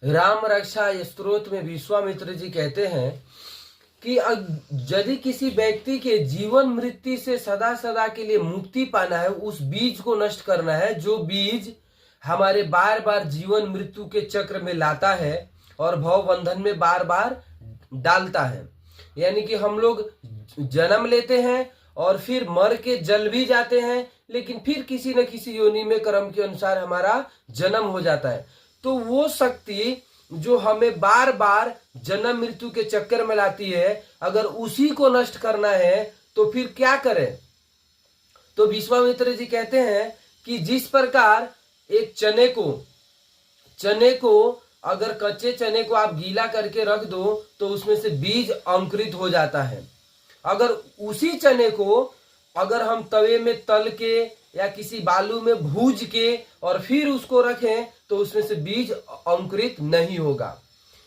राम रक्षा स्तोत्र में विश्वामित्र जी कहते हैं कि यदि किसी व्यक्ति के जीवन मृत्यु से सदा सदा के लिए मुक्ति पाना है, उस बीज को नष्ट करना है जो बीज हमारे बार बार जीवन मृत्यु के चक्र में लाता है और भव बंधन में बार बार डालता है। यानी कि हम लोग जन्म लेते हैं और फिर मर के जल भी जाते हैं, लेकिन फिर किसी न किसी योनि में कर्म के अनुसार हमारा जन्म हो जाता है। तो वो शक्ति जो हमें बार बार जन्म मृत्यु के चक्कर में लाती है, अगर उसी को नष्ट करना है तो फिर क्या करें? तो विश्वामित्र जी कहते हैं कि जिस प्रकार एक चने को अगर कच्चे चने को आप गीला करके रख दो तो उसमें से बीज अंकुरित हो जाता है। अगर उसी चने को अगर हम तवे में तल के या किसी बालू में भूज के और फिर उसको रखें तो उसमें से बीज अंकुरित नहीं होगा।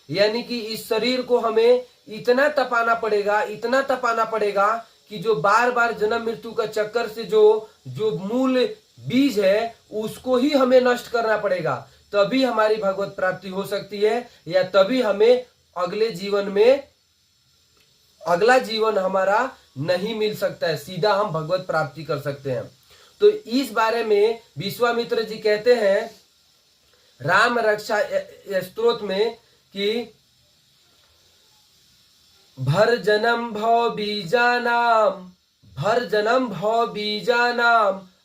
यानी कि इस शरीर को हमें इतना तपाना पड़ेगा कि जो बार बार जन्म मृत्यु का चक्कर से जो मूल बीज है उसको ही हमें नष्ट करना पड़ेगा, तभी हमारी भगवत प्राप्ति हो सकती है, या तभी हमें अगला जीवन हमारा नहीं मिल सकता है, सीधा हम भगवत प्राप्ति कर सकते हैं। तो इस बारे में विश्वामित्र जी कहते हैं राम रक्षा स्तोत्र में कि भर जन्म भव बीजानाम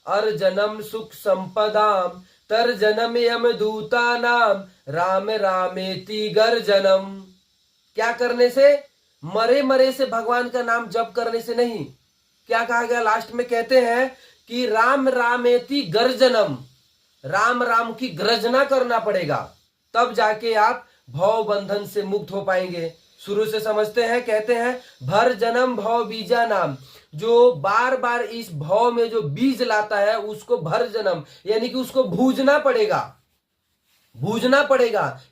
अर जन्म सुख संपदाम तर जन्म यम दूतानाम राम रामेति गर जन्म। क्या करने से? मरे से भगवान का नाम जप करने से नहीं। क्या कहा गया लास्ट में? कहते हैं कि राम रामेति गर्जनम, राम राम की गर्जना करना पड़ेगा, तब जाके आप भव बंधन से मुक्त हो पाएंगे। शुरू से समझते हैं। कहते हैं भर जन्म भव बीजा नाम, जो बार बार इस भव में जो बीज लाता है उसको भर जन्म यानी कि उसको भूजना पड़ेगा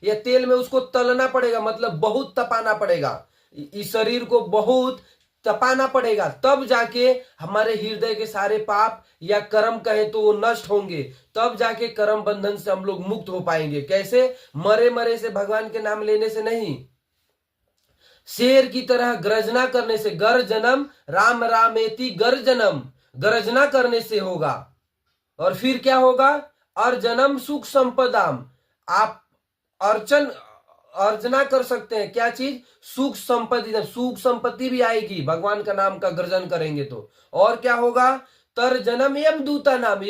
या तेल में उसको तलना पड़ेगा, मतलब बहुत तपाना पड़ेगा, इस शरीर को बहुत तपाना पड़ेगा, तब जाके हमारे हृदय के सारे पाप या कर्म कहे तो वो नष्ट होंगे, तब जाके कर्म बंधन से हम लोग मुक्त हो पाएंगे। कैसे? मरे से, भगवान के नाम लेने से नहीं, शेर की तरह गर्जना करने से। गर्जनम राम रामेति गर्जनम, गर्जना करने से होगा। और फिर क्या होगा? अर्जनम सुख संपदाम, आप अर्चना कर सकते हैं। क्या चीज? सुख संपत्ति भी आएगी भगवान का नाम का गर्जन करेंगे तो। और क्या होगा? तर जन्म यमदूता नाम,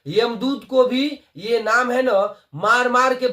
यमदूत को भी ये नाम है ना, मार के